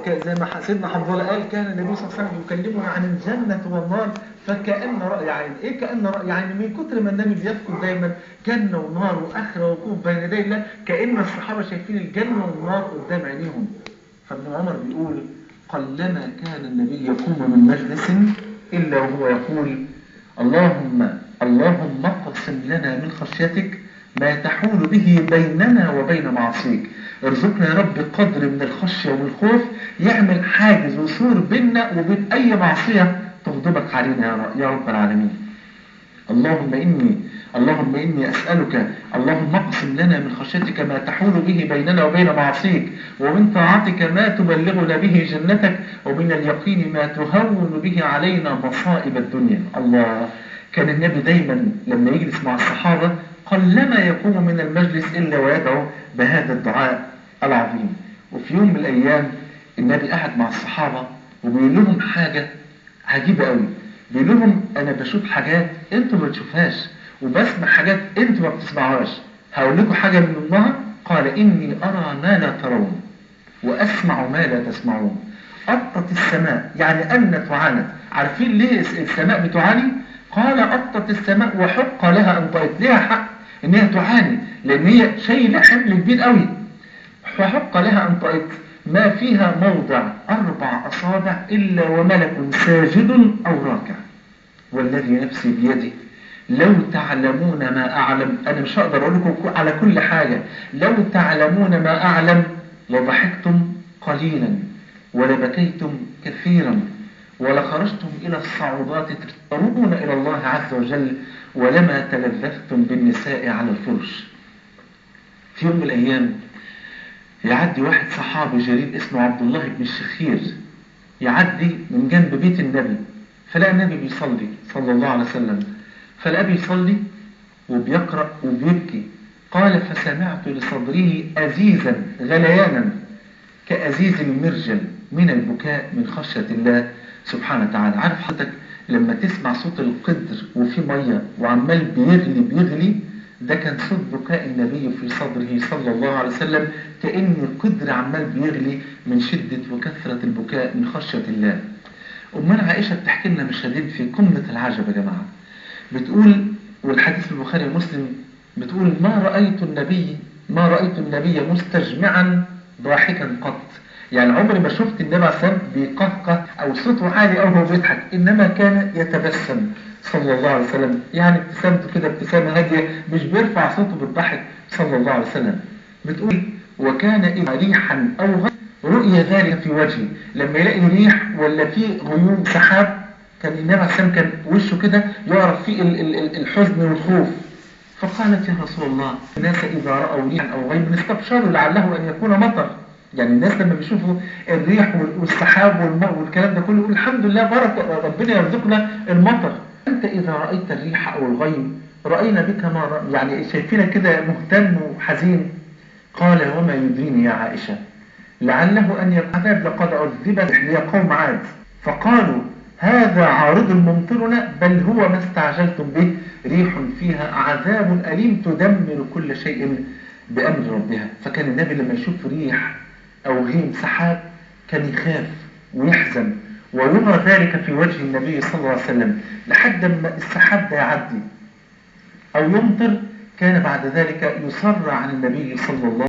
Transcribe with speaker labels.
Speaker 1: يعني زي ما سيدنا حنظله قال كان النبي صلى الله عليه وسلم يكلمنا عن الجنة والنار فكأن رأي عين. ايه كأن رأي عين؟ من كتر ما النبي بيذكر دايما جنة ونار وآخرة ووقوف بين يدي الله كأن الصحابة شايفين الجنة والنار قدام عينيهم. فابن عمر بيقول قلما كان النبي يقوم من مجلس إلا وهو يقول اللهم اقسم لنا من خشيتك ما تحول به بيننا وبين معصيك. ارزقنا يا رب قدر من الخشية والخوف يعمل حاجز وسور بيننا وبين أي معصية تغضبك علينا يا رب العالمين. اللهم إني أسألك اللهم اقسم لنا من خشيتك ما تحول به بيننا وبين معصيك ومن طاعتك ما تبلغنا به جنتك ومن اليقين ما تهون به علينا مصائب الدنيا. الله، كان النبي دايما لما يجلس مع الصحابة قلما يقوم من المجلس إلا ويدعو بهذا الدعاء العظيم. وفي يوم من الأيام النبي قاعد مع الصحابة وبيقول لهم حاجة عجيبة قوي. بيقول لهم أنا بشوف حاجات أنتم ما تشوفهاش وبسمع حاجات أنتم ما بتسمعوهاش. هقول لكم حاجة من ضمنها. قال إني أرى ما لا ترون وأسمع ما لا تسمعون. أطت السماء، يعني أن تعاند. عارفين ليه السماء بتعاني؟ قال أطت السماء وحق لها أن طائت. ليها حق إنها تعاني لأن هي شايلة حمل كبير قوي. فحق لها أن طائت ما فيها موضع 4 أصابع إلا وملك ساجد أو راكع. والذي نفسي بيده لو تعلمون ما أعلم. أنا مش هقدر أقول لكم على كل حاجة. لو تعلمون ما أعلم لضحكتم قليلا ولبكيتم كثيرا ولخرجتم إلى الصعودات تفترون إلى الله عز وجل ولما تلذذتم بالنساء على الفرش. في يوم من الأيام يعدي واحد صحابي جليل اسمه عبد الله بن الشخير، يعدي من جنب بيت النبي فلقى النبي بيصلي صلى الله عليه وسلم، فلقى بيصلي وبيقرأ وبيبكي. قال فسمعت لصدره أزيزا غليانا كأزيز المرجل من البكاء من خشية الله سبحانه وتعالى. عارف حضرتك لما تسمع صوت القدر وفي مية وعمال بيغلي ده كان صوت بكاء النبي في صدره صلى الله عليه وسلم، كأن القدر عمال بيغلي من شدة وكثرة البكاء من خشية الله. أمنا عائشة بتحكي لنا مشاهدين في قمة العجب يا جماعة. بتقول والحديث البخاري ومسلم بتقول ما رأيت النبي مستجمعا ضاحكا قط. يعني عمري ما شفت النبي عليه الصلاة والسلام بيقهقه أو صوته عالي أو هو بيضحك، إنما كان يتبسم صلى الله عليه وسلم. يعني ابتسامته كده ابتسامة هادية مش بيرفع صوته بالضحك صلى الله عليه وسلم. بتقول وكان إذا ريحا أو غيم رؤية ذلك في وجهه. لما يلاقي ريح ولا في غيوم سحاب كان النبي عليه الصلاة والسلام كان وشه كده يعرف فيه الحزن والخوف. فقالت يا رسول الله الناس إذا رأوا ريحا أو غيم استبشروا لعله أن يكون مطر. يعني الناس لما بيشوفوا الريح والسحاب والماء والكلام ده كله يقول الحمد لله بركة ربنا يرزقنا المطر. أنت إذا رأيت الريح أو الغيم رأينا بك ما رأي، يعني شايفينك كده مهتم وحزين. قال وما يدريني يا عائشة لعله أن العذاب لقد عذبت هي قوم عاد فقالوا هذا عارض ممطرنا بل هو ما استعجلتم به ريح فيها عذاب أليم تدمر كل شيء بأمر ربها. فكان النبي لما يشوف ريح أو غيم سحاب كان يخاف ويحزن ويرى ذلك في وجه النبي صلى الله عليه وسلم لحد ما السحاب ده يعدي أو يمطر. كان بعد ذلك يصر عن النبي صلى الله